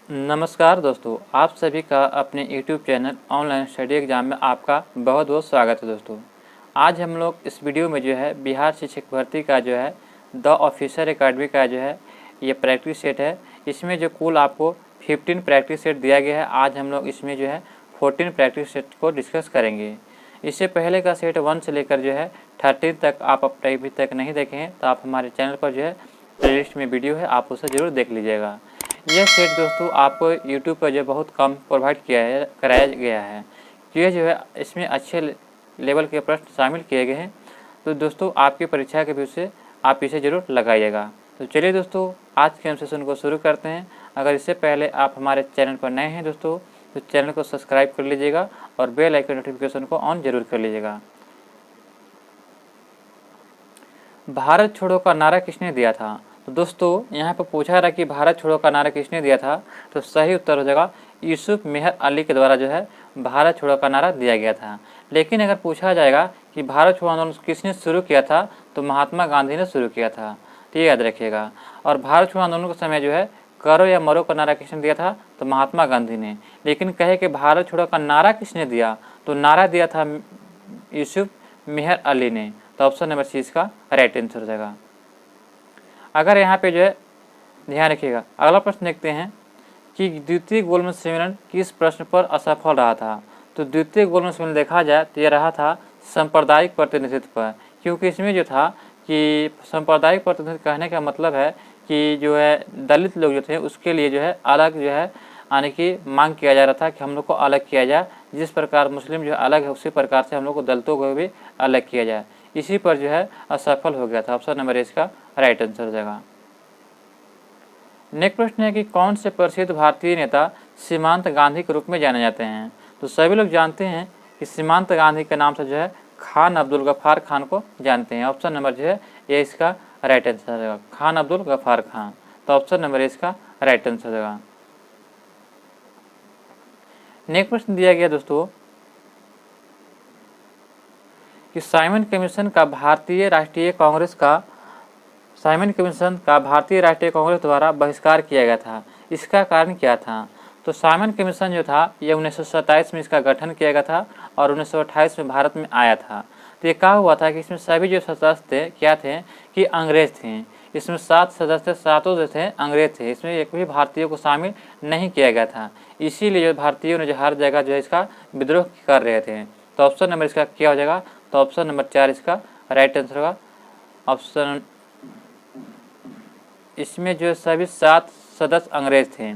नमस्कार दोस्तों, आप सभी का अपने YouTube channel online study exam में आपका बहुत बहुत स्वागत है। दोस्तों, आज हम लोग इस वीडियो में जो है बिहार शिक्षक भर्ती का जो है द ऑफिसर एकेडमी का जो है ये प्रैक्टिस सेट है। इसमें जो कुल आपको 15 प्रैक्टिस सेट दिया गया है। आज हम लोग इसमें जो है 14 प्रैक्टिस सेट को डिस्कस करेंगे। इससे पहले का सेट 1 से लेकर जो है 13 तक आप अभी तक नहीं देखे हैं तो आप हमारे चैनल पर जो है प्लेलिस्ट में वीडियो है, आप उसे ज़रूर देख लीजिएगा। यह सेट दोस्तों आपको YouTube पर जो बहुत कम प्रोवाइड कराया गया है। ये जो है इसमें अच्छे लेवल के प्रश्न शामिल किए गए हैं। तो दोस्तों आपकी परीक्षा के भी से आप इसे ज़रूर लगाइएगा। तो चलिए दोस्तों आज के हम सेशन को शुरू करते हैं। अगर इससे पहले आप हमारे चैनल पर नए हैं दोस्तों तो चैनल को सब्सक्राइब कर लीजिएगा और बेल आइकन नोटिफिकेशन को ऑन जरूर कर लीजिएगा। भारत छोड़ो का नारा किसने दिया था? तो दोस्तों यहाँ पर पूछा रहा कि भारत छोड़ो का नारा किसने दिया था, तो सही उत्तर हो जाएगा यूसुफ मेहर अली के द्वारा जो है भारत छोड़ो का नारा दिया गया था। लेकिन अगर पूछा जाएगा कि भारत छोड़ो आंदोलन किसने शुरू किया था, तो महात्मा गांधी ने शुरू किया था। तो ये याद रखिएगा। और भारत छोड़ो आंदोलन के समय जो है करो या मरो का नारा किसने दिया था, तो महात्मा गांधी ने। लेकिन कहे कि भारत छोड़ो का नारा किसने दिया, तो नारा दिया था यूसुफ मेहर अली ने। तो ऑप्शन नंबर सी इसका राइट आंसर हो जाएगा। अगर यहाँ पे जो है ध्यान रखिएगा, अगला प्रश्न देखते हैं कि द्वितीय गोलमेज सम्मेलन किस प्रश्न पर असफल रहा था। तो द्वितीय गोलमेज सम्मेलन देखा जाए तो यह रहा था सांप्रदायिक प्रतिनिधित्व पर, क्योंकि इसमें जो था कि सांप्रदायिक प्रतिनिधित्व कहने का मतलब है कि जो है दलित लोग जो थे उसके लिए जो है अलग जो है यानी कि मांग किया जा रहा था कि हम लोग को अलग किया जाए। जिस प्रकार मुस्लिम जो अलग है उसी प्रकार से हम लोग को दलितों को भी अलग किया जाए। इसी पर जो है असफल हो गया था। ऑप्शन नंबर इसका राइट आंसर हो जाएगा। नेक्स्ट प्रश्न है कि कौन से प्रसिद्ध भारतीय नेता सीमांत गांधी के रूप में जाने जाते हैं। तो सभी लोग जानते हैं कि सीमांत गांधी के नाम से जो है खान अब्दुल गफ्फार खान को जानते हैं। ऑप्शन नंबर जो है ये इसका राइट आंसर हो जाएगा, खान अब्दुल गफ्फार खान। तो ऑप्शन नंबर इसका राइट आंसर हो जाएगा। नेक्स्ट प्रश्न दिया गया दोस्तों कि साइमन कमीशन का भारतीय राष्ट्रीय कांग्रेस द्वारा बहिष्कार किया गया था। इसका कारण क्या था? तो साइमन कमीशन जो था ये 1927 में इसका गठन किया गया था और 1928 में भारत में आया था। तो ये क्या हुआ था कि इसमें सभी जो सदस्य थे क्या थे कि अंग्रेज थे। इसमें 7 सदस्य थे, सातों जो थे अंग्रेज थे। इसमें एक भी भारतीयों को शामिल नहीं किया गया था। इसीलिए जो भारतीयों ने जो हर जगह जो है इसका विद्रोह कर रहे थे। तो ऑप्शन नंबर इसका क्या हो जाएगा? तो ऑप्शन नंबर 4 इसका राइट आंसर होगा। ऑप्शन इसमें जो सभी 7 सदस्य अंग्रेज थे।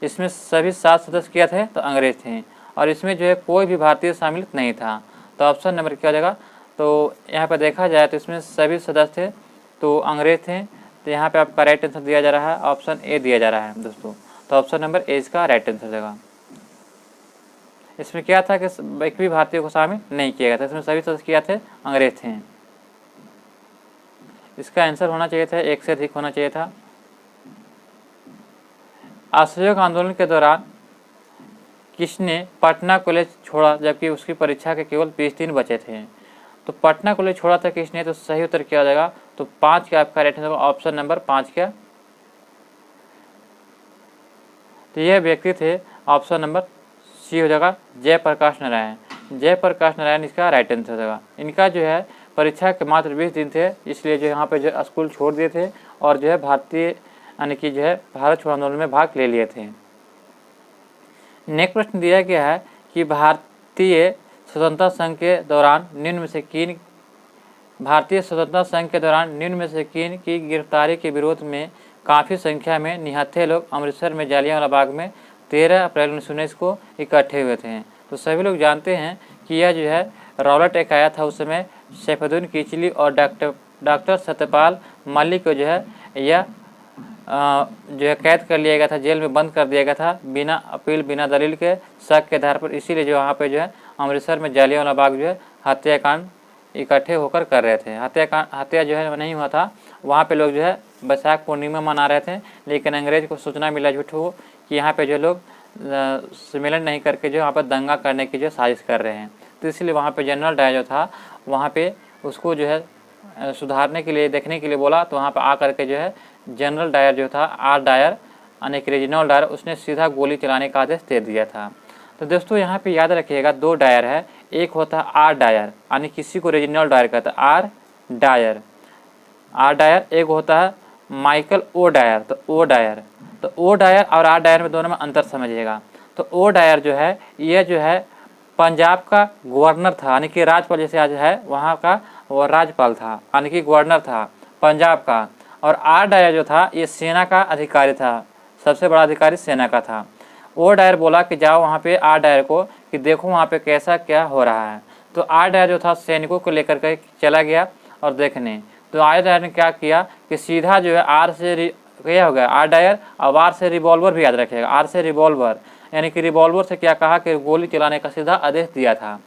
इसमें सभी 7 सदस्य क्या थे? तो अंग्रेज थे। और इसमें जो है कोई भी भारतीय शामिल नहीं था। तो ऑप्शन नंबर क्या हो जाएगा? तो यहाँ पर देखा जाए तो इसमें सभी सदस्य थे तो अंग्रेज थे। तो यहाँ पे आपका राइट आंसर दिया जा रहा है, ऑप्शन ए दिया जा रहा है दोस्तों। तो ऑप्शन नंबर ए इसका राइट आंसर हो जाएगा। इसमें क्या था कि एक भी भारतीय को शामिल नहीं किया गया था। इसमें सभी सदस्य क्या थे? अंग्रेज थे। इसका आंसर होना चाहिए था, एक से अधिक होना चाहिए था। असहयोग आंदोलन के दौरान किसने पटना कॉलेज छोड़ा जबकि उसकी परीक्षा के केवल 20 दिन बचे थे? तो पटना कॉलेज छोड़ा था किसने? तो सही उत्तर क्या हो जाएगा? तो 5 का आपका राइट आंसर होगा, ऑप्शन नंबर 5 क्या? तो यह व्यक्ति थे, ऑप्शन नंबर सी हो जाएगा, जयप्रकाश नारायण। जयप्रकाश नारायण इसका राइट आंसर हो जाएगा। इनका जो है परीक्षा के मात्र 20 दिन थे, इसलिए जो यहाँ पे जो स्कूल छोड़ दिए थे और जो है भारतीय यानी कि जो है भारत छोड़ो आंदोलन में भाग ले लिए थे। नेक्स्ट प्रश्न दिया गया है कि भारतीय स्वतंत्रता संघ के दौरान निम्न में से किन की गिरफ्तारी के विरोध में काफ़ी संख्या में निहत्थे लोग अमृतसर में जालियांवाला बाग में 13 अप्रैल 1919 को इकट्ठे हुए थे। तो सभी लोग जानते हैं कि यह जो है रॉबर्ट एक आया था। उस समय सैफुद्दीन किचली और डॉक्टर सत्यपाल मलिक को जो है यह जो है कैद कर लिया गया था, जेल में बंद कर दिया गया था बिना अपील बिना दलील के शक के आधार पर। इसीलिए जो वहाँ पे जो है अमृतसर में जालियांवाला बाग जो है हत्याकांड इकट्ठे होकर कर रहे थे। हत्या जो है नहीं हुआ था, वहाँ पे लोग जो है बैसाख पूर्णिमा मना रहे थे। लेकिन अंग्रेज को सूचना मिला झूठो कि यहाँ पे जो लोग सम्मेलन नहीं करके जो यहाँ पर दंगा करने की जो साजिश कर रहे हैं। तो इसलिए वहाँ पे जनरल डायर जो था वहाँ पे उसको जो है सुधारने के लिए देखने के लिए बोला। तो वहाँ पर आ करके जो है जनरल डायर जो था आर डायर यानी कि रेजिनॉल्ड डायर, उसने सीधा गोली चलाने का आदेश दे दिया था। तो दोस्तों यहाँ पे याद रखिएगा 2 डायर है, एक होता है आर डायर यानी किसी को रेजिनॉल्ड डायर कहता है, आर डायर, एक होता है माइकल ओ डायर, तो ओ डायर। तो ओ डायर और आर डायर में दोनों में अंतर समझिएगा। तो ओ डायर जो है यह जो है पंजाब का गवर्नर था, यानी कि राज्यपाल, जैसे आज है वहाँ का वो राज्यपाल था, यानी कि गवर्नर था पंजाब का। और आर डायर जो था ये सेना का अधिकारी था, सबसे बड़ा अधिकारी सेना का था। ओ डायर बोला कि जाओ वहाँ पे आर डायर को कि देखो वहाँ पे कैसा क्या हो रहा है। तो आर डायर जो था सैनिकों को लेकर के चला गया और देखने। तो आर डायर ने क्या किया कि सीधा जो है आर से क्या हो गया, आर डायर, अब आर से रिवॉल्वर भी याद रखिएगा, आर से रिवॉल्वर, यानी कि रिवॉल्वर से क्या कहा कि गोली चलाने का सीधा आदेश दिया था।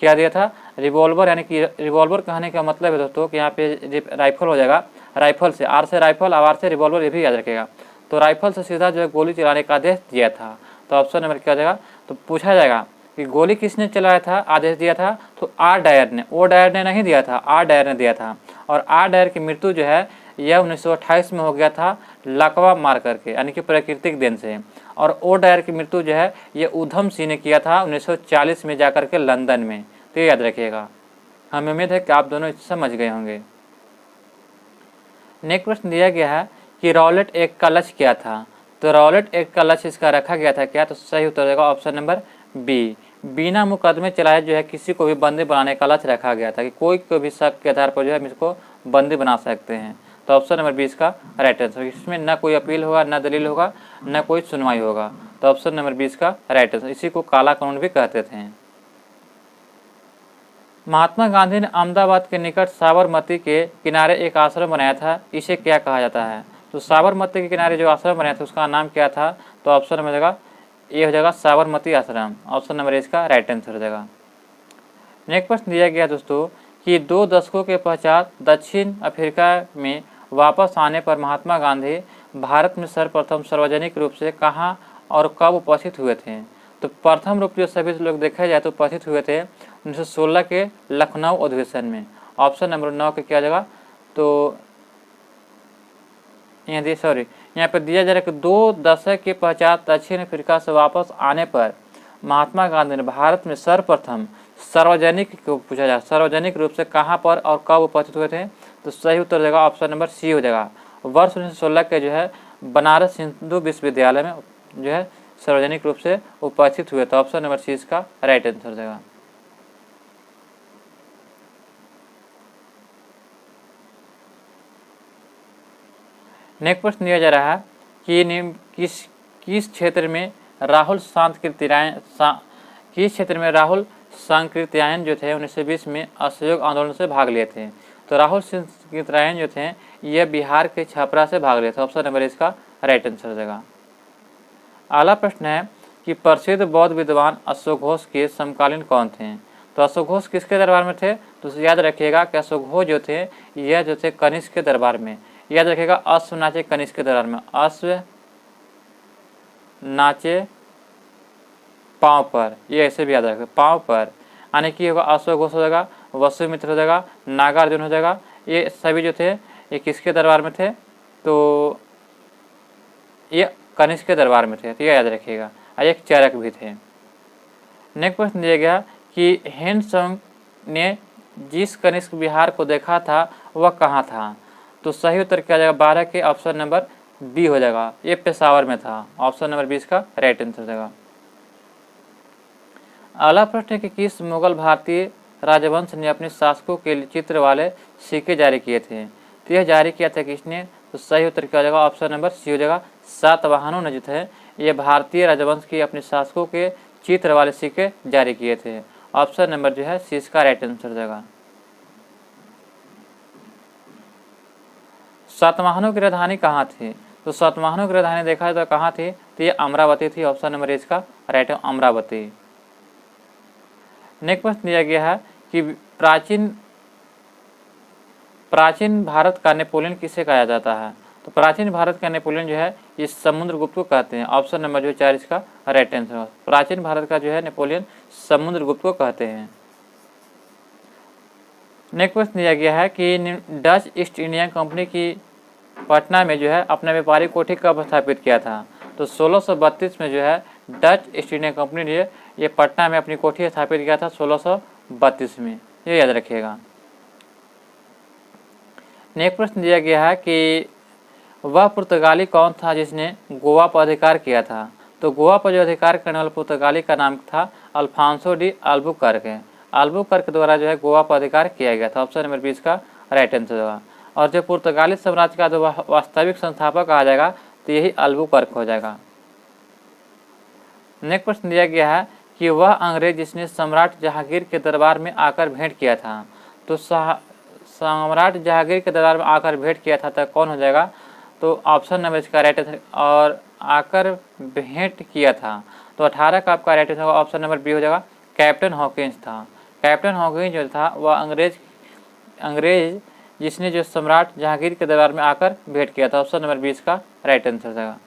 क्या दिया था, रिवॉल्वर, यानी कि रिवॉल्वर कहने का मतलब है दोस्तों कि यहाँ पे राइफल हो जाएगा, राइफल से, आर से राइफल, आर से रिवॉल्वर, ये भी याद रखेगा। तो राइफल से सीधा जो है गोली चलाने का आदेश दिया था। तो ऑप्शन नंबर क्या हो जाएगा, तो पूछा जाएगा कि गोली किसने चलाया था, आदेश दिया था, तो आर डायर ने, ओ डायर ने नहीं दिया था, आर डायर ने दिया था। और आर डायर की मृत्यु जो है यह 1928 में हो गया था लकवा मार करके, यानी कि प्राकृतिक देन से। और ओ डायर की मृत्यु जो है ये उधम सिंह ने किया था 1940 में जाकर के लंदन में। तो ये याद रखिएगा। हमें उम्मीद है कि आप दोनों समझ गए होंगे। नेक्स्ट प्रश्न दिया गया है कि रॉलेट एक का लक्ष्य क्या था। तो रॉलेट एक का लक्ष्य इसका रखा गया था क्या, तो सही उत्तर देगा ऑप्शन नंबर बी, बिना मुकदमे चलाए जो है किसी को भी बंदी बनाने का लक्ष्य रखा गया था कि कोई को भी शक के आधार पर जो है इसको बंदी बना सकते हैं। तो ऑप्शन नंबर बी इसका राइट आंसर। इसमें न कोई अपील होगा, न दलील होगा, न कोई सुनवाई होगा। तो ऑप्शन नंबर बी इसका राइट आंसर। इसी को काला कानून भी कहते थे। महात्मा गांधी ने अहमदाबाद के निकट साबरमती के किनारे एक आश्रम बनाया था, इसे क्या कहा जाता है। तो साबरमती के किनारे जो आश्रम बनाया था उसका नाम क्या था, तो ऑप्शन नंबर देगा ये हो जाएगा साबरमती आश्रम। ऑप्शन नंबर इसका राइट आंसर हो जाएगा। नेक्स्ट प्रश्न दिया गया दोस्तों कि 2 दशकों के पश्चात दक्षिण अफ्रीका में वापस आने पर महात्मा गांधी भारत में सर्वप्रथम सार्वजनिक रूप से कहाँ और कब उपस्थित हुए थे। तो प्रथम रूप जो सभी लोग देखा जाए तो उपस्थित हुए थे 1916 के लखनऊ अधिवेशन में। ऑप्शन नंबर 9 के क्या जगह, तो यहाँ पे दिया जा रहा है कि 2 दशक के पश्चात दक्षिण अफ्रीका से वापस आने पर महात्मा गांधी ने भारत में सर्वप्रथम सार्वजनिक को पूछा जाए सार्वजनिक रूप से कहाँ पर और कब उपस्थित हुए थे। तो सही उत्तर देगा ऑप्शन नंबर सी हो जाएगा। वर्ष 1916 के जो है बनारस हिंदू विश्वविद्यालय में जो है सार्वजनिक रूप से उपस्थित हुए। तो ऑप्शन नंबर सी इसका राइट आंसर हो जाएगा। नेक्स्ट प्रश्न दिया जा रहा है कि किस क्षेत्र में राहुल सांकृत्यायन जो थे 1920 में असहयोग आंदोलन से भाग लिए थे। तो राहुल सांकृत्यायन जो थे यह बिहार के छपरा से भाग लिए थे। ऑप्शन नंबर इसका राइट आंसर हो जाएगा। अगला प्रश्न है कि प्रसिद्ध बौद्ध विद्वान अशोक घोष के समकालीन कौन थे। तो अशोक घोष किसके दरबार में थे, तो याद रखिएगा कि अशोक घोष जो थे यह जो थे कनिष्क के दरबार में। याद रखिएगा अश्व नाचे कनिष्क के दरबार में, अश्व नाचे पाँव पर, ये ऐसे भी याद रखेगा पाँव पर, यानी कि होगा अशोक घोष हो जाएगा, वसुमित्र हो जाएगा, नागार्जुन हो जाएगा। ये सभी जो थे ये किसके दरबार में थे, तो ये कनिष्क के दरबार में थे। तो ये याद रखिएगा। एक चरक भी थे। नेक्स्ट प्रश्न दिया गया कि हेनसोंग ने जिस कनिष्क विहार को देखा था वह कहाँ था। तो सही उत्तर क्या जाएगा 12 के ऑप्शन नंबर बी हो जाएगा, ये पेशावर में था। ऑप्शन नंबर 20 का राइट आंसर हो जाएगा। अगला प्रश्न है कि किस मुगल भारतीय राजवंश ने अपने शासकों के लिए चित्र वाले सिक्के जारी किए थे। तो यह जारी किया था किसने, तो सही उत्तर क्या हो जाएगा ऑप्शन नंबर सी हो जाएगा। सातवाहनों ने जो थे ये भारतीय राजवंश के अपने शासकों के चित्र वाले सिक्के जारी किए थे। ऑप्शन नंबर जो है सी इसका राइट आंसर हो जाएगा। सातवाहनों की राजधानी कहाँ थी, तो सातवाहनों की राजधानी देखा जाए तो कहाँ थी, तो ये अमरावती थी। ऑप्शन नंबर इसका राइट है अमरावती। नेक्स्ट प्रश्न दिया गया है कि प्राचीन भारत का नेपोलियन किसे कहा जाता है। तो प्राचीन भारत का नेपोलियन जो है ये समुद्रगुप्त को कहते हैं। ऑप्शन नंबर जो 4 इसका राइट आंसर है। प्राचीन भारत का जो है नेपोलियन समुद्रगुप्त को कहते हैं। नेक्स्ट प्रश्न दिया गया है कि डच ईस्ट इंडिया कंपनी की पटना में जो है अपना व्यापारिक कोठी कब स्थापित किया था। तो 1632 में जो है डच ईस्ट इंडिया कंपनी ने ये पटना में अपनी कोठी स्थापित किया था 1632 में, ये याद रखिएगा। नेक्स्ट प्रश्न दिया गया है कि वह पुर्तगाली कौन था जिसने गोवा पर अधिकार किया था। तो गोवा पर जो अधिकार करने वाले पुर्तगाली का नाम था अल्फांसो डी अल्बुकर्क। अल्बुकर्क द्वारा जो है गोवा पर अधिकार किया गया था। ऑप्शन नंबर 20 का राइट आंसर होगा। और जो पुर्तगाली साम्राज्य का जो वास्तविक संस्थापक कहा जाएगा तो यही अल्बुकर्क हो जाएगा। नेक्स्ट प्रश्न दिया गया है कि वह अंग्रेज जिसने सम्राट जहांगीर के दरबार में आकर भेंट किया था। तो सम्राट जहांगीर के दरबार में आकर भेंट किया था तो कौन हो जाएगा। तो ऑप्शन नंबर इसका राइट आंसर और आकर भेंट किया था तो 18 का आपका राइट आंसर होगा। ऑप्शन नंबर बी हो जाएगा, कैप्टन हॉकिंस था। कैप्टन हॉकिंस जो था वह अंग्रेज जिसने जो सम्राट जहांगीर के दरबार में आकर भेंट किया था। ऑप्शन नंबर 20 का राइट आंसर होगा।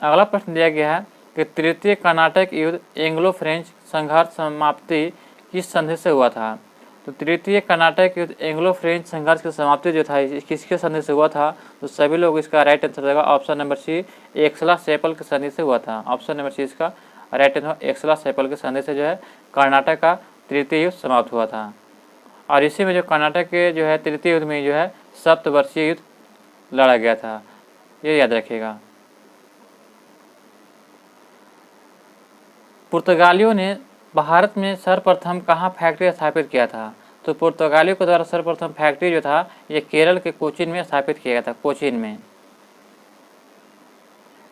अगला प्रश्न दिया गया है कि तृतीय कर्नाटक युद्ध एंग्लो फ्रेंच संघर्ष समाप्ति किस संधि से हुआ था। तो तृतीय कर्नाटक युद्ध एंग्लो फ्रेंच संघर्ष की समाप्ति जो था किसके संधि से हुआ था। तो सभी लोग इसका राइट आंसर देगा। ऑप्शन नंबर सी, एक्सला-सेपल की संधि से हुआ था। ऑप्शन नंबर सी इसका राइट आंसर एक्सला-सेपल की संधि से जो है कर्नाटक का तृतीय युद्ध समाप्त हुआ था। और इसी में जो कर्नाटक के जो है तृतीय युद्ध में जो है सप्तवर्षीय युद्ध लड़ा गया था, ये याद रखिएगा। पुर्तगालियों ने भारत में सर्वप्रथम कहाँ फैक्ट्री स्थापित किया था। तो पुर्तगालियों के द्वारा सर्वप्रथम फैक्ट्री जो था ये केरल के कोचीन में स्थापित किया गया था, कोचीन में।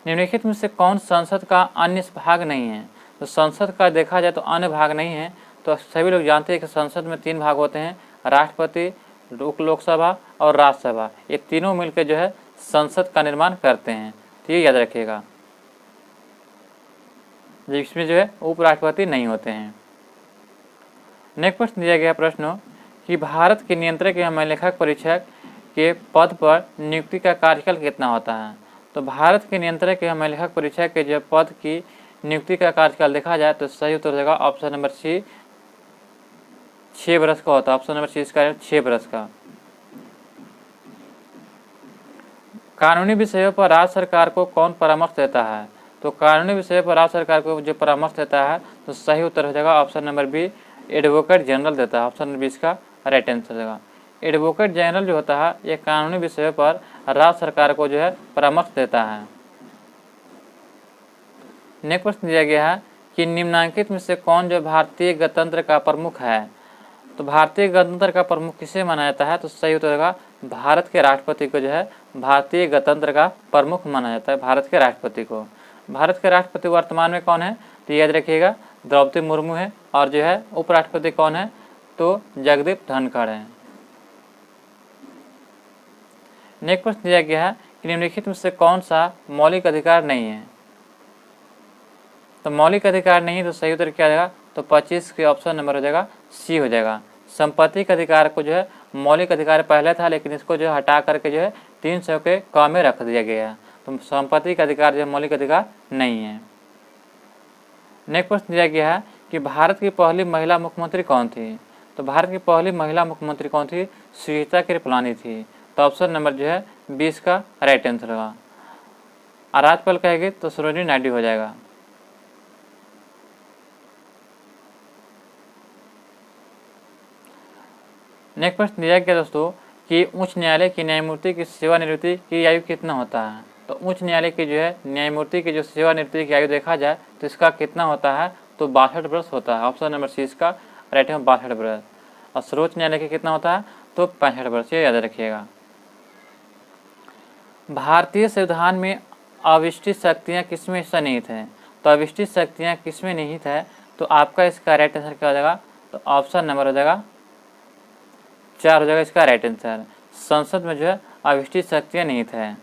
निम्नलिखित में से कौन संसद का अन्य भाग नहीं है। तो संसद का देखा जाए तो अन्य भाग नहीं है। तो सभी लोग जानते हैं कि संसद में 3 भाग होते हैं, राष्ट्रपति, लोकसभा और राज्यसभा। ये तीनों मिलकर जो है संसद का निर्माण करते हैं, तो ये याद रखिएगा, जिसमें जो है उपराष्ट्रपति नहीं होते हैं। नेक्स्ट प्रश्न दिया गया प्रश्न कि भारत के नियंत्रक एवं महालेखक परीक्षक के पद पर नियुक्ति का कार्यकाल कितना होता है। तो भारत के नियंत्रक एवं महालेखक परीक्षक के जो पद की नियुक्ति का कार्यकाल देखा जाए तो सही उत्तर देगा ऑप्शन नंबर सी, 6 वर्ष का होता है। ऑप्शन नंबर सी इसका 6 वर्ष का। कानूनी विषयों पर राज्य सरकार को कौन परामर्श देता है। तो कानूनी विषय पर राज्य सरकार को जो परामर्श देता है तो सही उत्तर हो जाएगा option number B, advocate general देता है। ऑप्शन नंबर 20 का राइट आंसर देगा। एडवोकेट जनरल जो होता है ये कानूनी विषयों पर राज्य सरकार को जो है परामर्श देता है। नेक्स्ट प्रश्न दिया गया है कि निम्नांकित में से कौन जो भारतीय गणतंत्र का प्रमुख है। तो भारतीय गणतंत्र का प्रमुख किसे माना जाता है। तो सही उत्तर होगा भारत के राष्ट्रपति को जो है भारतीय गणतंत्र का प्रमुख माना जाता है, भारत के राष्ट्रपति को। भारत के राष्ट्रपति वर्तमान में कौन है तो याद रखिएगा द्रौपदी मुर्मू है। और जो है उपराष्ट्रपति कौन है तो जगदीप धनखड़ है। नेक्स्ट प्रश्न दिया गया है कि निम्नलिखित में से कौन सा मौलिक अधिकार नहीं है। तो मौलिक अधिकार नहीं तो सही उत्तर क्या जाएगा तो 25 के ऑप्शन नंबर हो जाएगा सी हो जाएगा। संपत्ति के अधिकार को जो है मौलिक अधिकार पहले था लेकिन इसको जो हटा करके जो है 300 के कम में रख दिया गया है। तो संपत्ति का अधिकार जो मौलिक अधिकार नहीं है। नेक्स्ट प्रश्न दिया गया है कि भारत की पहली महिला मुख्यमंत्री कौन थी। तो भारत की पहली महिला मुख्यमंत्री कौन थी, सुनीता कृपलानी थी। तो ऑप्शन नंबर जो है 20 का राइट आंसर होगा। और राज्यपाल कहेंगे तो सरोजिनी नायडू हो जाएगा। नेक्स्ट प्रश्न दिया गया दोस्तों कि उच्च न्यायालय की न्यायमूर्ति की सेवानिवृत्ति की आयु कितना होता है। तो उच्च न्यायालय की जो है न्यायमूर्ति की जो सेवानिवृत्ति की आयु देखा जाए तो इसका कितना होता है तो 62 वर्ष होता है। ऑप्शन नंबर सी इसका राइट है 62 वर्ष। और सर्वोच्च न्यायालय की कितना होता है तो 65 वर्ष, ये याद रखिएगा। भारतीय संविधान में अविष्टित शक्तियाँ किसमें हिस्सा निहित हैं। तो अविष्टित शक्तियाँ किसमें निहित है तो आपका इसका राइट आंसर क्या हो जाएगा तो ऑप्शन नंबर हो जाएगा 4 हो जाएगा इसका राइट आंसर। संसद में जो है अविष्टित शक्तियाँ निहित है।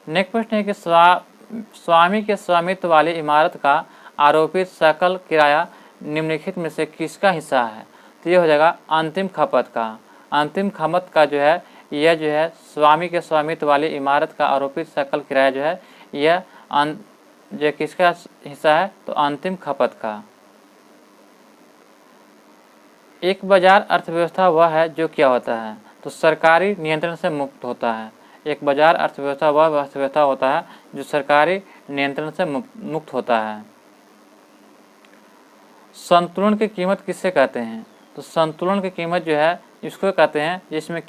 नेक्स्ट प्रश्न है कि स्वामी के स्वामित्व वाली इमारत का आरोपित सकल किराया निम्नलिखित में से किसका हिस्सा है। तो ये हो जाएगा अंतिम खपत का। अंतिम खपत का जो है यह जो है स्वामी के स्वामित्व वाली इमारत का आरोपित सकल किराया जो है यह जो किसका हिस्सा है तो अंतिम खपत का। एक बाजार अर्थव्यवस्था वह है जो क्या होता है। तो सरकारी नियंत्रण से मुक्त होता है। एक बाजार अर्थव्यवस्था वह अर्थव्यवस्था होता है जो सरकारी नियंत्रण से मुक्त होता है। संतुलन की कीमत किससे कहते हैं? तो संतुलन की कीमत जो है इसको कहते हैं जिसमें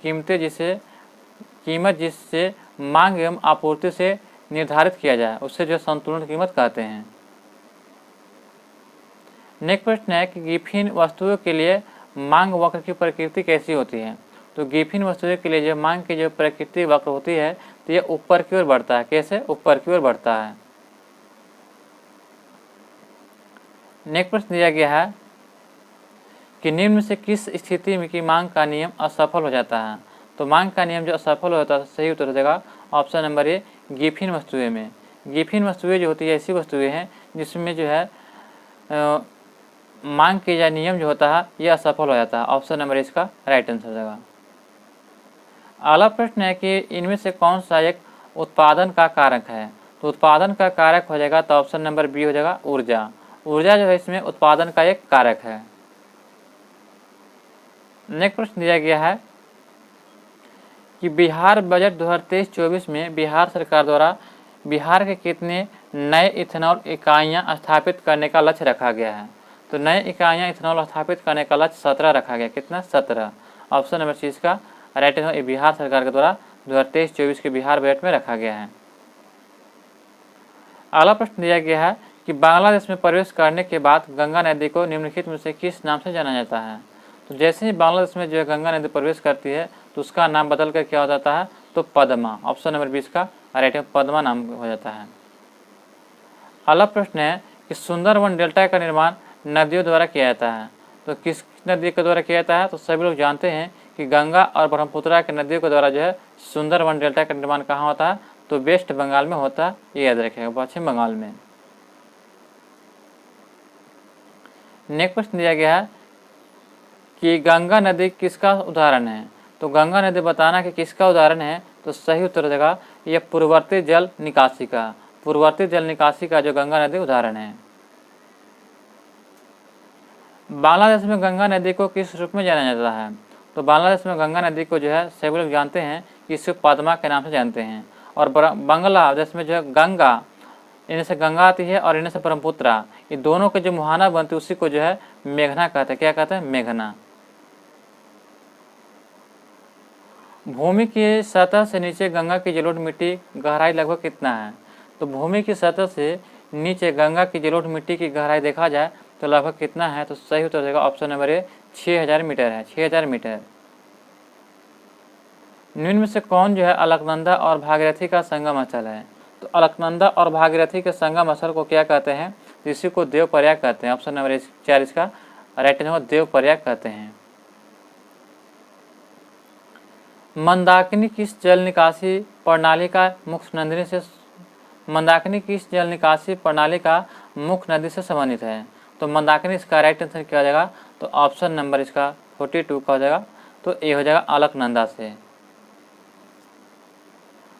कीमत जिससे मांग एवं आपूर्ति से निर्धारित किया जाए, उससे जो संतुलन की कीमत कहते हैं। नेक्स्ट प्रश्न है कि गिब्बन वस्तुओं के लिए मांग वक्र की प्रकृति कैसी होती है? तो गिब्बन वस्तुओं के लिए जो मांग की जो प्रकृति वक्र होती है तो ये ऊपर की ओर बढ़ता है। कैसे? ऊपर की ओर बढ़ता है। नेक्स्ट प्रश्न दिया गया है कि निम्न में से किस स्थिति में की मांग का नियम असफल हो जाता है? तो मांग का नियम जो असफल हो जाता है सही उत्तर हो जाएगा ऑप्शन नंबर ए, गिब्बन वस्तुएं में। गिब्बन वस्तुएं जो होती है ऐसी वस्तुएं हैं जिसमें जो है मांग की या नियम जो होता है यह असफल हो जाता है। ऑप्शन नंबर इसका राइट आंसर हो जाएगा। अगला प्रश्न है कि इनमें से कौन सा एक उत्पादन का कारक है? तो उत्पादन का कारक हो जाएगा तो ऑप्शन नंबर बी हो जाएगा ऊर्जा। ऊर्जा जो है इसमें उत्पादन का एक कारक है। नेक्स्ट प्रश्न दिया गया है कि बिहार बजट 2023-24 में बिहार सरकार द्वारा बिहार के कितने नए इथेनॉल इकाइयां स्थापित करने का लक्ष्य रखा गया है? तो नए इकाइयां इथेनॉल स्थापित करने का लक्ष्य 17 रखा गया। कितना? 17। ऑप्शन नंबर सी इसका राइट आंसर बिहार सरकार के द्वारा 2023-24 के बिहार बजट में रखा गया है। अगला प्रश्न दिया गया है कि बांग्लादेश में प्रवेश करने के बाद गंगा नदी को निम्नलिखित में से किस नाम से जाना जाता है? तो जैसे ही बांग्लादेश में जो गंगा नदी प्रवेश करती है तो उसका नाम बदल कर क्या हो जाता है? तो पद्मा। ऑप्शन नंबर 20 का राइट है पद्मा नाम हो जाता है। अगला प्रश्न है कि सुंदरवन डेल्टा का निर्माण नदियों द्वारा किया जाता है। तो किस नदी के द्वारा किया जाता है? तो सभी लोग जानते हैं कि गंगा और ब्रह्मपुत्रा के नदियों के द्वारा जो है सुंदरवन डेल्टा का निर्माण कहाँ होता है? तो वेस्ट बंगाल में होता है, ये याद रखिएगा, पश्चिम बंगाल में। नेक्स्ट प्रश्न दिया गया है कि गंगा नदी किसका उदाहरण है? तो गंगा नदी बताना कि किसका उदाहरण है? तो सही उत्तर हो जाएगा यह पूर्ववर्ती जल निकासी का। पूर्ववर्ती जल निकासी का जो गंगा नदी उदाहरण है। बांग्लादेश में गंगा नदी को किस रूप में जाना जाता है? तो बांग्लादेश में गंगा नदी को जो है सभी लोग जानते हैं कि इसे पद्मा के नाम से जानते हैं। और बांग्लादेश में जो है गंगा, इन्हें से गंगा आती है और इन्हें से ब्रह्मपुत्रा, ये दोनों के जो मुहाना बनती है उसी को जो है मेघना कहते हैं। क्या कहते हैं? मेघना। भूमि की सतह से नीचे गंगा की जलोढ़ मिट्टी गहराई लगभग कितना है? तो भूमि की सतह से नीचे गंगा की जलोढ़ मिट्टी की गहराई देखा जाए तो लगभग कितना है? तो सही उत्तर देगा ऑप्शन नंबर ए 6000 मीटर है। 6000 मीटर। निम्न में से कौन जो है अलकनंदा और भागीरथी का संगम स्थल है? तो अलकनंदा और भागीरथी के संगम स्थल को क्या कहते हैं? इसी को देव प्रयाग कहते हैं। ऑप्शन नंबर 4 इसका राइट आंसर देव प्रयाग कहते हैं। मंदाकिनी किस जल निकासी प्रणाली का मुख्य नदी से मंदाकिनी किस जल निकासी प्रणाली का मुख्य नदी से संबंधित है? तो मंदाकिनी इसका राइट आंसर क्या हो जाएगा? तो ऑप्शन नंबर इसका 42 का हो जाएगा। तो ए हो जाएगा अलकनंदा से।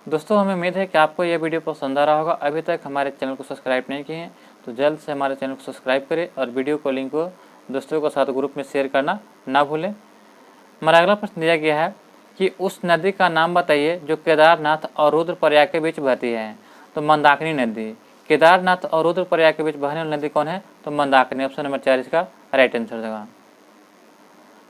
दोस्तों हमें उम्मीद है कि आपको यह वीडियो पसंद आ रहा होगा। अभी तक हमारे चैनल को सब्सक्राइब नहीं किए हैं तो जल्द से हमारे चैनल को सब्सक्राइब करें और वीडियो को लिंक को दोस्तों के साथ ग्रुप में शेयर करना ना भूलें। हमारा अगला प्रश्न दिया गया है कि उस नदी का नाम बताइए जो केदारनाथ और रुद्रप्रयाग के बीच बहती है। तो मंदाकिनी नदी। केदारनाथ और रुद्रप्रयाग के बीच बहने वाली नदी कौन है? तो मंदाकिनी। ऑप्शन नंबर 4 इसका राइट आंसर होगा।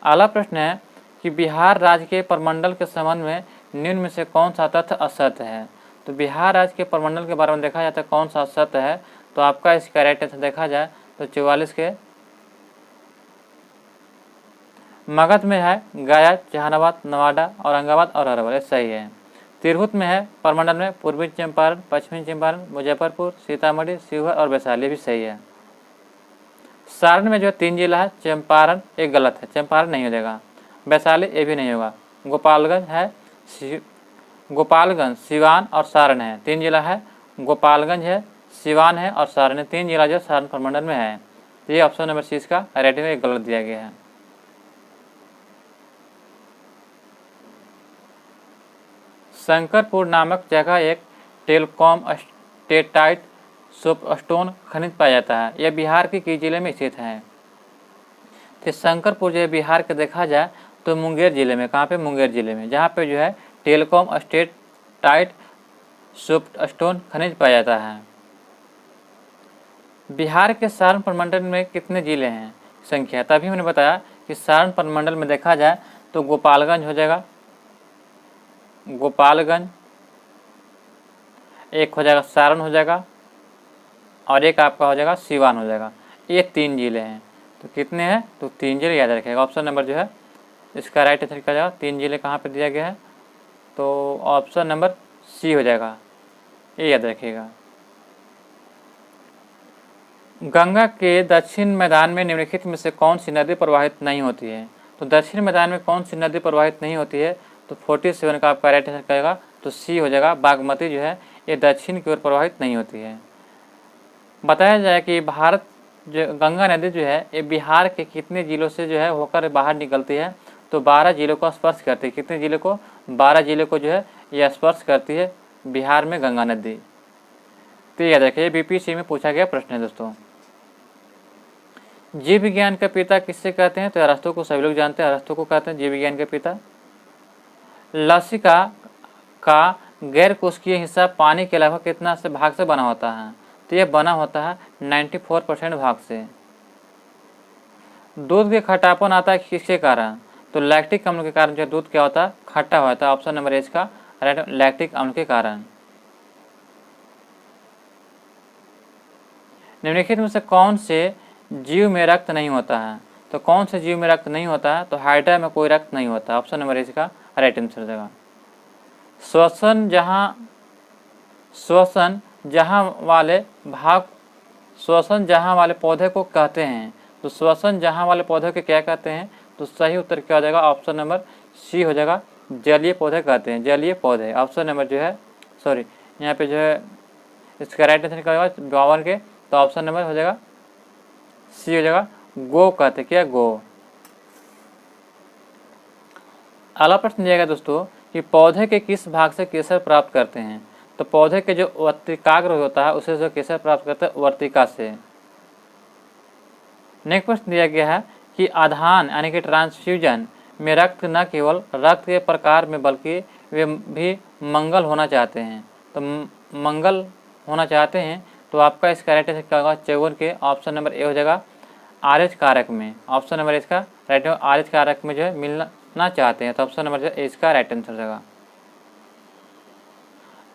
अगला प्रश्न है कि बिहार राज्य के प्रमंडल के संबंध में निम्न में से कौन सा तथ्य असत्य है? तो बिहार राज्य के प्रमंडल के बारे में देखा जाता है कौन सा असत्य है? तो आपका इसका राइट आंसर देखा जाए तो 44 के मगध में है गया, जहानाबाद, नवादा, औरंगाबाद और अरवल, सही है। तिरहुत में है प्रमंडल में पूर्वी चंपारण, पश्चिमी चंपारण, मुजफ्फरपुर, सीतामढ़ी, शिवहर और वैशाली भी सही है। सारण में जो 3 जिला है, चंपारण एक गलत है, चंपारण नहीं हो जाएगा। वैशाली ये भी नहीं होगा। गोपालगंज है, गोपालगंज, सिवान और सारण है। 3 जिला है, गोपालगंज है, सिवान है और सारण है। 3 जिला जो सारण प्रमंडल में है। तो ये ऑप्शन नंबर 6 का राइटिंग में गलत दिया गया है। शंकरपुर नामक जगह एक टेलकॉम स्टेटाइट सोपस्टोन खनिज पाया जाता है। यह बिहार के किस जिले में स्थित है? तो शंकरपुर जो बिहार के देखा जाए तो मुंगेर जिले में। कहाँ पे? मुंगेर जिले में, जहाँ पे जो है telecom state tight soft stone खनिज पाया जाता है। बिहार के सारण प्रमंडल में कितने जिले हैं? संख्या। तभी मैंने बताया कि सारण प्रमंडल में देखा जाए तो गोपालगंज हो जाएगा, गोपालगंज, एक हो जाएगा सारण हो जाएगा, और एक आपका हो जाएगा सिवान हो जाएगा। ये 3 जिले हैं। तो कितने हैं? तो 3 जिले याद रखिएगा। ऑप्शन नंबर जो है इसका राइट आंसर क्या जाएगा? 3 जिले कहाँ पे दिया गया है? तो ऑप्शन नंबर सी हो जाएगा, ये याद रखिएगा। गंगा के दक्षिण मैदान में निम्नलिखित में से कौन सी नदी प्रवाहित नहीं होती है? तो दक्षिण मैदान में कौन सी नदी प्रवाहित नहीं होती है? तो 47 का आपका राइट आंसर कहेगा तो सी हो जाएगा। बागमती जो है ये दक्षिण की ओर प्रवाहित नहीं होती है। बताया जाए कि भारत जो गंगा नदी जो है ये बिहार के कितने जिलों से जो है होकर बाहर निकलती है? तो 12 जिलों को स्पर्श करती है। कितने जिले को? 12 जिले को जो है ये स्पर्श करती है बिहार में गंगा नदी। तो याद रखिए, बीपीएससी में पूछा गया प्रश्न है दोस्तों। जीव विज्ञान का पिता किससे कहते हैं? तो अरस्तु को सभी लोग जानते हैं, अरस्तु को कहते हैं जीव विज्ञान के पिता। लसिका का गैर कोशिकीय हिस्सा पानी के अलावा कितना से भाग से बना होता है? तो यह बना होता है 94% भाग से। दूध के खट्टापन आता है किसके कारण? तो लैक्टिक अम्ल के कारण जो दूध क्या होता है? खट्टा होता है। ऑप्शन नंबर ए इसका राइट, लैक्टिक अम्ल के कारण। निम्नलिखित में से कौन से जीव में रक्त नहीं होता है? तो कौन से जीव में रक्त नहीं होता है? तो हाइड्रा में कोई रक्त नहीं होता। ऑप्शन नंबर ए इसका राइट आंसर हो जाएगा। श्वसन जहाँ वाले पौधे को कहते हैं? तो श्वसन जहाँ वाले पौधे को क्या कहते हैं? तो सही उत्तर क्या हो जाएगा? ऑप्शन नंबर सी हो जाएगा, जलीय पौधे कहते हैं, जलीय पौधे। ऑप्शन नंबर जो है सॉरी यहाँ पे जो है इसका राइट आंसर क्या होगा? 52 के। तो ऑप्शन नंबर हो जाएगा सी हो जाएगा, गो कहते। क्या? गो। अगला प्रश्न दिया गया दोस्तों कि पौधे के किस भाग से केसर प्राप्त करते हैं? तो पौधे के जो वर्तिकाग्र होता है उसे जो केसर प्राप्त करते हैं वर्तिका से। नेक्स्ट प्रश्न दिया गया है कि आधान यानी कि ट्रांसफ्यूजन में रक्त न केवल रक्त के प्रकार में बल्कि वे भी मंगल होना चाहते हैं। तो मंगल होना चाहते हैं तो आपका इसका राइट आंसर क्या होगा? 54 के। ऑप्शन नंबर ए हो जाएगा आरएच कारक में। ऑप्शन नंबर इसका राइट है, आरएच कारक में जो है मिलना चाहते हैं। तो ऑप्शन नंबर ए इसका राइट आंसर हो जाएगा।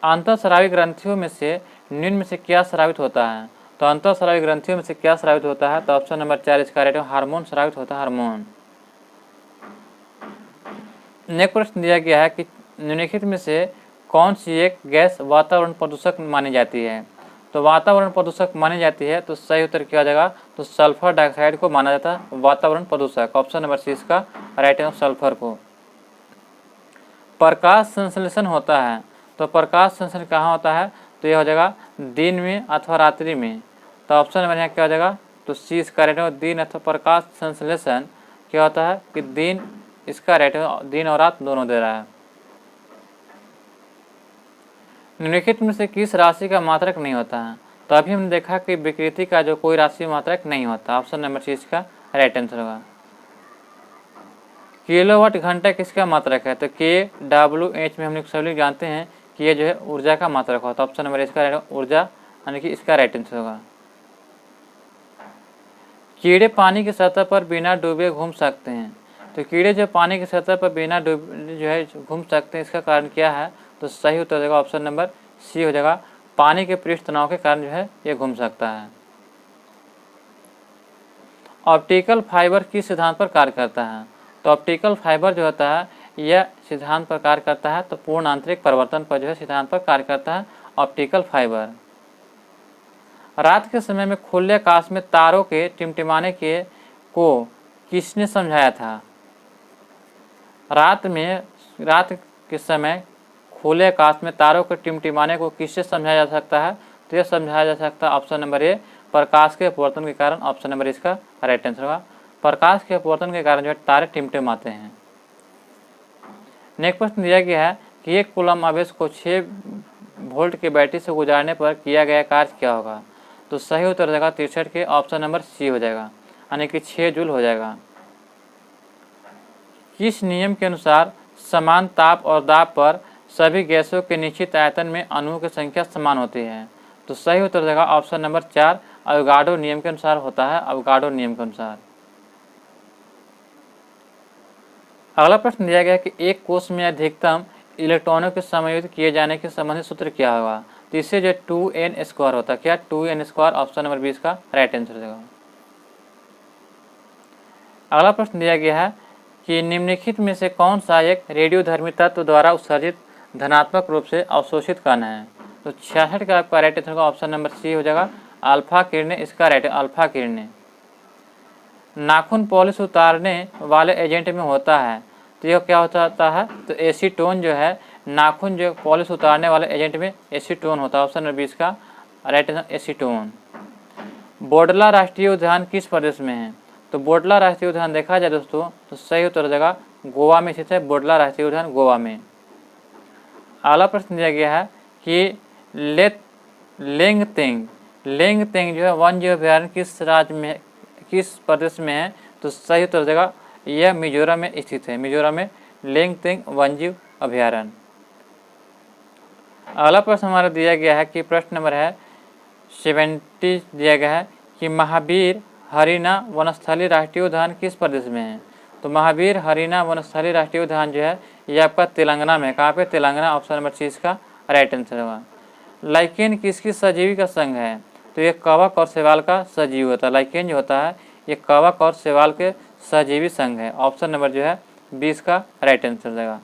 अंतःस्रावी ग्रंथियों में से निम्न में से क्या स्रावित होता है? तो अंतःस्रावी ग्रंथियों में से क्या स्रावित होता है? तो ऑप्शन नंबर 4 इसका राइट है, हार्मोन स्रावित होता है, हार्मोन। नेक्स्ट प्रश्न दिया गया है कि निम्नलिखित में से कौन सी एक गैस वातावरण प्रदूषक मानी जाती है? तो वातावरण प्रदूषक मानी जाती है तो सही उत्तर क्या हो जाएगा? तो सल्फर डाइऑक्साइड को माना जाता है वातावरण प्रदूषक। ऑप्शन नंबर सी इसका राइट है, सल्फर को। प्रकाश संश्लेषण होता है तो प्रकाश संश्लेषण कहाँ होता है? तो यह हो जाएगा दिन में अथवा रात्रि में। तो ऑप्शन नंबर यहाँ क्या हो जाएगा? तो सी इसका राइट है, दिन अथवा प्रकाश संश्लेषण क्या होता है कि दिन, इसका राइट है, दिन और रात दोनों दे रहा है। निम्नलिखित में से किस राशि का मात्रक नहीं होता है? तो अभी हमने देखा कि विकृति का जो कोई राशि मात्रक नहीं होता। ऑप्शन नंबर सी इसका राइट आंसर होगा। किलोवाट घंटा किसका मात्रक है? तो kWh में हम लोग सभी जानते हैं कि ये जो है ऊर्जा का मात्रक होता है। ऑप्शन नंबर इसका राइट है, ऊर्जा, यानी कि इसका राइट आंसर होगा। कीड़े पानी की सतह पर बिना डूबे घूम सकते हैं। तो कीड़े जो पानी की सतह पर बिना डूबे जो है घूम सकते हैं, इसका कारण क्या है? तो सही उत्तर हो जाएगा ऑप्शन नंबर सी हो जाएगा, पानी के पृष्ठ तनाव के कारण जो है ये घूम सकता है। ऑप्टिकल फाइबर किस सिद्धांत पर कार्य करता है? तो ऑप्टिकल फाइबर जो होता है यह सिद्धांत पर कार्य करता है, तो पूर्ण आंतरिक परिवर्तन पर जो है सिद्धांत पर कार्य करता है ऑप्टिकल फाइबर। रात के समय में खुले आकाश में तारों के टिमटिमाने को किसने समझाया था? रात के समय खुले आकाश में तारों के टिमटिमाने को किससे समझाया जा सकता है? तो यह समझाया जा सकता है ऑप्शन नंबर ए, प्रकाश के अपवर्तन के कारण। ऑप्शन नंबर इसका राइट आंसर होगा, प्रकाश के अपवर्तन के कारण जो है तारे टिमटिमाते हैं। नेक्स्ट प्रश्न दिया गया है कि एक कूलम आवेश को 6 वोल्ट की बैटरी से गुजारने पर किया गया कार्य क्या होगा? तो सही उत्तर हो जाएगा 63 के। ऑप्शन नंबर सी हो जाएगा, यानी कि 6 जूल हो जाएगा। किस नियम के अनुसार समान ताप और दाब पर सभी गैसों के निश्चित आयतन में अणुओं की संख्या समान होती है? तो सही उत्तर देगा ऑप्शन नंबर 4, अवोगाड्रो नियम के अनुसार होता है, अवोगाड्रो नियम के अनुसार। अगला प्रश्न दिया गया कि एक कोष में अधिकतम इलेक्ट्रॉनों के समायोजित किए जाने के संबंधित सूत्र क्या होगा? तो इससे जो 2n² होता है, क्या 2n², ऑप्शन नंबर 20 का राइट आंसर देगा। अगला प्रश्न दिया गया है कि निम्नलिखित में से कौन सा एक रेडियोधर्मी तत्व द्वारा उत्सर्जित धनात्मक रूप से अवशोषित कण है? तो 66 का आपका राइट आंसर का ऑप्शन नंबर सी हो जाएगा, अल्फा किरणें। इसका राइट अल्फा किरणें। नाखून पॉलिश उतारने वाले एजेंट में होता है, तो यह क्या होता है? तो एसीटोन जो है, नाखून जो पॉलिश उतारने वाले एजेंट में एसीटोन होता है, ऑप्शन नंबर 20 का राइट आंसर एसीटोन। बोडला राष्ट्रीय उद्यान किस प्रदेश में है? तो बोडला राष्ट्रीय उद्यान देखा जाए दोस्तों तो सही उत्तर हो जाएगा गोवा में स्थित है, बोडला राष्ट्रीय उद्यान गोवा में। अगला प्रश्न दिया गया है कि लेंगतेंग जो है वन जीव अभयारण्य किस राज्य में, किस प्रदेश में है? तो सही उत्तर देगा यह मिजोरम में स्थित है, मिजोरम में लेंगतेंग वन्यजीव अभयारण्य। अगला प्रश्न हमारा दिया गया है कि प्रश्न नंबर है 70 दिया गया है कि महावीर हरिना वनस्थली राष्ट्रीय उद्यान किस प्रदेश में है? तो महावीर हरिना वनस्थली राष्ट्रीय उद्यान जो है ये आपका तेलंगाना में। कहाँ पे? तेलंगाना, ऑप्शन नंबर 30 का राइट आंसर होगा। लाइकेन किसकी सजीवी का संघ है? तो ये कवक और शैवाल का सजीव होता है। लाइकेन जो होता है ये कवक और शैवाल के सजीवी संघ है, ऑप्शन नंबर जो है 20 का राइट आंसर देगा।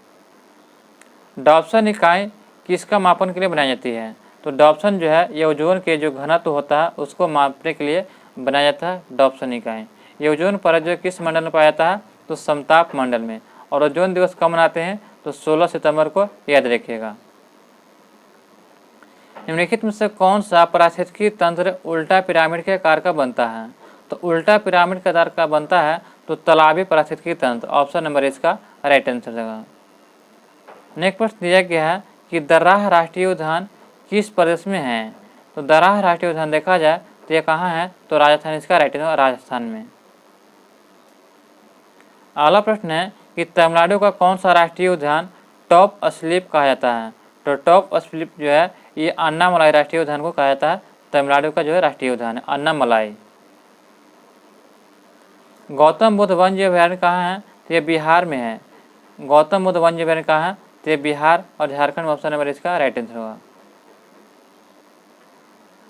डॉप्सन इकाई किसका मापन के लिए बनाई जाती है? तो डॉप्सन जो है ये ओजोन के जो घनत्व होता है उसको मापने के लिए बनाया जाता है डॉप्सन इकाई। ये ओजोन परत जो किस मंडल में पाया जाता है? तो समताप मंडल में। और ओजोन दिवस कब मनाते हैं? तो 16 सितंबर को, याद रखिएगा। निम्नलिखित में से कौन सा पारिस्थितिकी तंत्र उल्टा पिरामिड के आकार का बनता है? तो उल्टा पिरामिड के आकार का बनता है तो तालाबी पारिस्थितिकी तंत्र, ऑप्शन नंबर इसका राइट आंसर देगा। नेक्स्ट प्रश्न दिया गया है कि दर्राह राष्ट्रीय उद्यान किस प्रदेश में है? तो दर्राह राष्ट्रीय उद्यान देखा जाए तो ये कहाँ है? तो राजस्थान, इसका राइट आंसर राजस्थान में। अगला प्रश्न है कि तमिलनाडु का कौन सा राष्ट्रीय उद्यान टॉप स्लिप कहा जाता है? तो टॉप स्लिप जो है ये अन्नामलाई राष्ट्रीय उद्यान को कहा जाता है। तमिलनाडु का जो है राष्ट्रीय उद्यान है अन्नामलाई। गौतम बुद्ध वन्य अभयारण्य कहाँ है? तो ये बिहार में है। गौतम बुद्ध वन्य अभयारण्य कहाँ है? तो ये बिहार और झारखंड में, ऑप्शन नंबर इसका राइट आंसर होगा।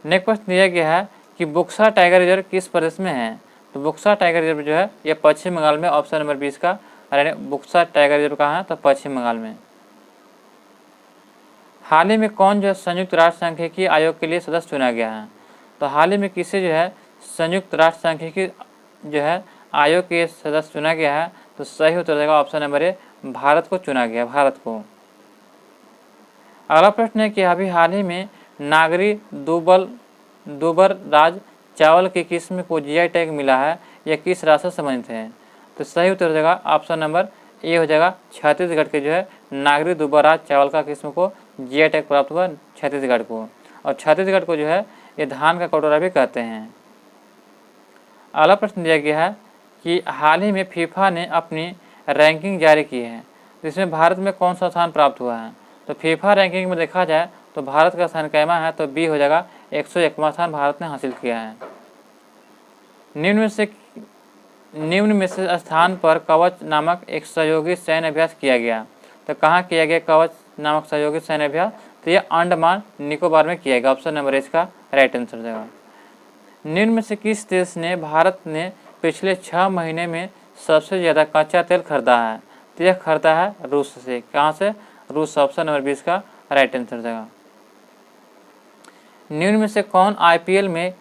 नेक्स्ट प्रश्न दिया गया है कि बुक्सा टाइगर रिजर्व किस प्रदेश में है? तो बुक्सा टाइगर रिजर्व जो है ये पश्चिम बंगाल में, ऑप्शन नंबर 20 का राइट। बुक्सा टाइगर रिजर्व कहाँ है? तो पश्चिम बंगाल में। हाल ही में कौन जो है संयुक्त राष्ट्र सांख्यिकी आयोग के लिए सदस्य चुना गया है? तो हाल ही में किसे जो है संयुक्त राष्ट्र सांख्यिकी जो है आयोग के सदस्य चुना गया है? तो सही उत्तर देगा ऑप्शन नंबर ए, भारत को चुना गया, भारत को। अगला प्रश्न है कि अभी हाल ही में नागरी दुबर राज चावल की किस्म को जीआई टैग मिला है, यह किस राज्य से संबंधित है? तो सही उत्तर हो जाएगा ऑप्शन नंबर ए हो जाएगा छत्तीसगढ़ के जो है नागरी दुबर राज चावल का किस्म को जीआई टैग प्राप्त हुआ छत्तीसगढ़ को। और छत्तीसगढ़ को जो है ये धान का कटोरा भी कहते हैं। अगला प्रश्न दिया गया है कि हाल ही में फीफा ने अपनी रैंकिंग जारी की है, जिसमें भारत में कौन सा स्थान प्राप्त हुआ है? तो फीफा रैंकिंग में देखा जाए तो भारत का स्थान कैमा है? तो बी हो जाएगा 101वां स्थान भारत ने हासिल किया है। निम्न में से स्थान पर कवच नामक एक सहयोगी सैन्य अभ्यास किया गया, तो कहाँ किया गया कवच नामक सहयोगी सैन्य अभ्यास? तो यह अंडमान निकोबार में किया गया, ऑप्शन नंबर इसका राइट आंसर देगा। निम्न में से किस देश ने भारत ने पिछले 6 महीने में सबसे ज़्यादा कच्चा तेल खरीदा है? तो यह खरीदा है रूस से। कहाँ से? रूस, ऑप्शन नंबर 20 का राइट आंसर देगा। निम्न में से कौन आईपीएल में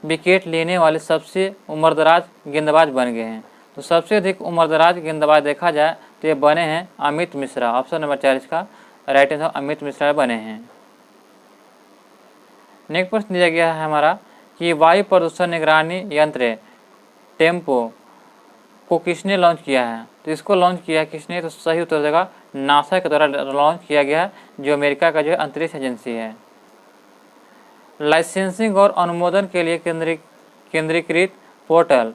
विकेट लेने वाले सबसे उम्रदराज गेंदबाज बन गए हैं? तो सबसे अधिक उम्रदराज गेंदबाज देखा जाए तो ये बने हैं अमित मिश्रा, ऑप्शन नंबर 40 का राइट आंसर अमित मिश्रा बने हैं। नेक्स्ट प्रश्न दिया गया है हमारा कि वायु प्रदूषण निगरानी यंत्र टेम्पो को किसने लॉन्च किया है? तो इसको लॉन्च किया किसने? तो सही उत्तर देगा नासा के द्वारा लॉन्च किया गया है, जो अमेरिका का जो है अंतरिक्ष एजेंसी है। लाइसेंसिंग और अनुमोदन के लिए केंद्रीकृत पोर्टल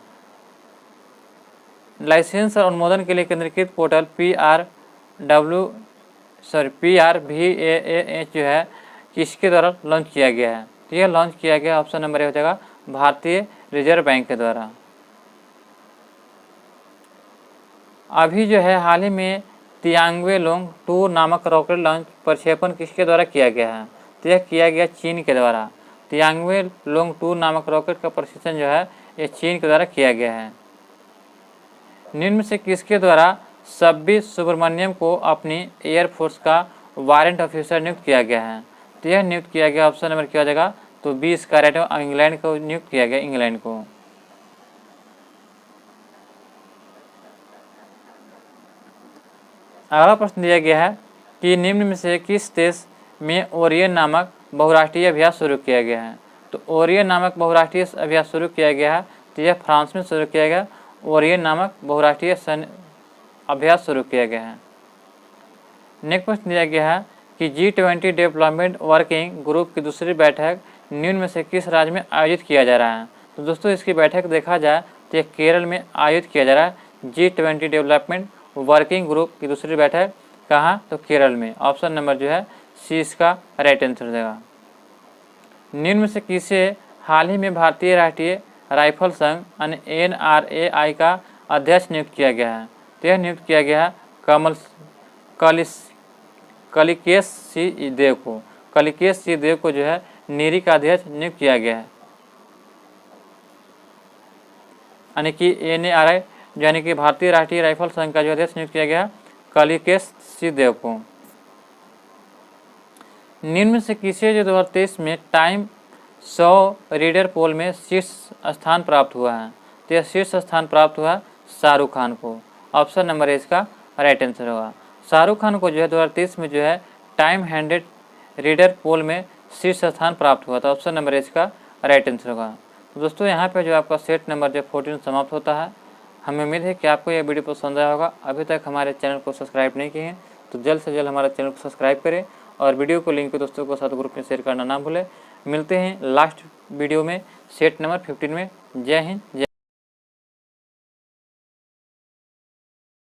लाइसेंस और अनुमोदन के लिए केंद्रीकृत पोर्टल PRVAAH जो है किसके द्वारा लॉन्च किया गया है? तो यह लॉन्च किया गया ऑप्शन नंबर ए हो जाएगा भारतीय रिजर्व बैंक के द्वारा। अभी जो है हाल ही में तियांगवे-लोंग 2 नामक रॉकेट लॉन्च प्रक्षेपण किसके द्वारा किया गया है? तो यह किया गया चीन के द्वारा। तियांगवे-लोंग 2 नामक रॉकेट का प्रक्षेपण जो है ये चीन के द्वारा किया गया है। निम्न से किसके द्वारा सब्बी सुब्रमण्यम को अपनी एयरफोर्स का वारंट ऑफिसर नियुक्त किया गया है? तो यह नियुक्त किया गया ऑप्शन नंबर क्या हो जाएगा? तो बी स्कारलेट इंग्लैंड को नियुक्त किया गया, इंग्लैंड को। अगला प्रश्न दिया गया है कि निम्न में से किस देश में ओरियन नामक बहुराष्ट्रीय अभ्यास शुरू किया गया है? तो ओरियन नामक बहुराष्ट्रीय अभ्यास शुरू किया गया है, तो यह फ्रांस में शुरू किया गया। ओरियन नामक बहुराष्ट्रीय अभ्यास शुरू किया गया है। नेक्स्ट प्रश्न दिया गया है कि G20 डेवलपमेंट वर्किंग ग्रुप की दूसरी बैठक निम्न में से किस राज्य में आयोजित किया जा रहा है? तो दोस्तों इसकी बैठक देखा जाए तो यह केरल में आयोजित किया जा रहा है। G20 डेवलपमेंट वर्किंग ग्रुप की दूसरी बैठक कहाँ? तो केरल में। ऑप्शन नंबर जो है सी इसका राइट आंसर हो जाएगा। निम्न में से किसे हाल ही में भारतीय राष्ट्रीय राइफल संघ NRAI का अध्यक्ष नियुक्त किया गया है? तो यह नियुक्त किया गया है कलिकेश सी देव को। कलिकेश सी देव को जो है नीरी का अध्यक्ष नियुक्त किया गया है, यानी कि NRAI यानी कि भारतीय राष्ट्रीय राइफल संघ का जो अध्यक्ष नियुक्त किया गया कलिकेश सी देव को। निम्न से किसे जो 2023 में टाइम 100 रीडर पोल में शीर्ष स्थान प्राप्त हुआ है? तो यह शीर्ष स्थान प्राप्त हुआ शाहरुख खान को। ऑप्शन नंबर ए इसका राइट आंसर होगा। शाहरुख खान को जो है 2023 में जो है टाइम 100 रीडर पोल में शीर्ष स्थान प्राप्त हुआ था। ऑप्शन नंबर ए इसका राइट आंसर होगा। तो दोस्तों यहाँ पे जो आपका सेट नंबर जो 14 समाप्त होता है। हमें उम्मीद है कि आपको यह वीडियो पसंद आया होगा। अभी तक हमारे चैनल को सब्सक्राइब नहीं किए हैं तो जल्द से जल्द हमारे चैनल को सब्सक्राइब करें और वीडियो को लिंक दोस्तों के साथ ग्रुप में शेयर करना ना भूलें। मिलते हैं लास्ट वीडियो में सेट नंबर 15 में। जय हिंद, जय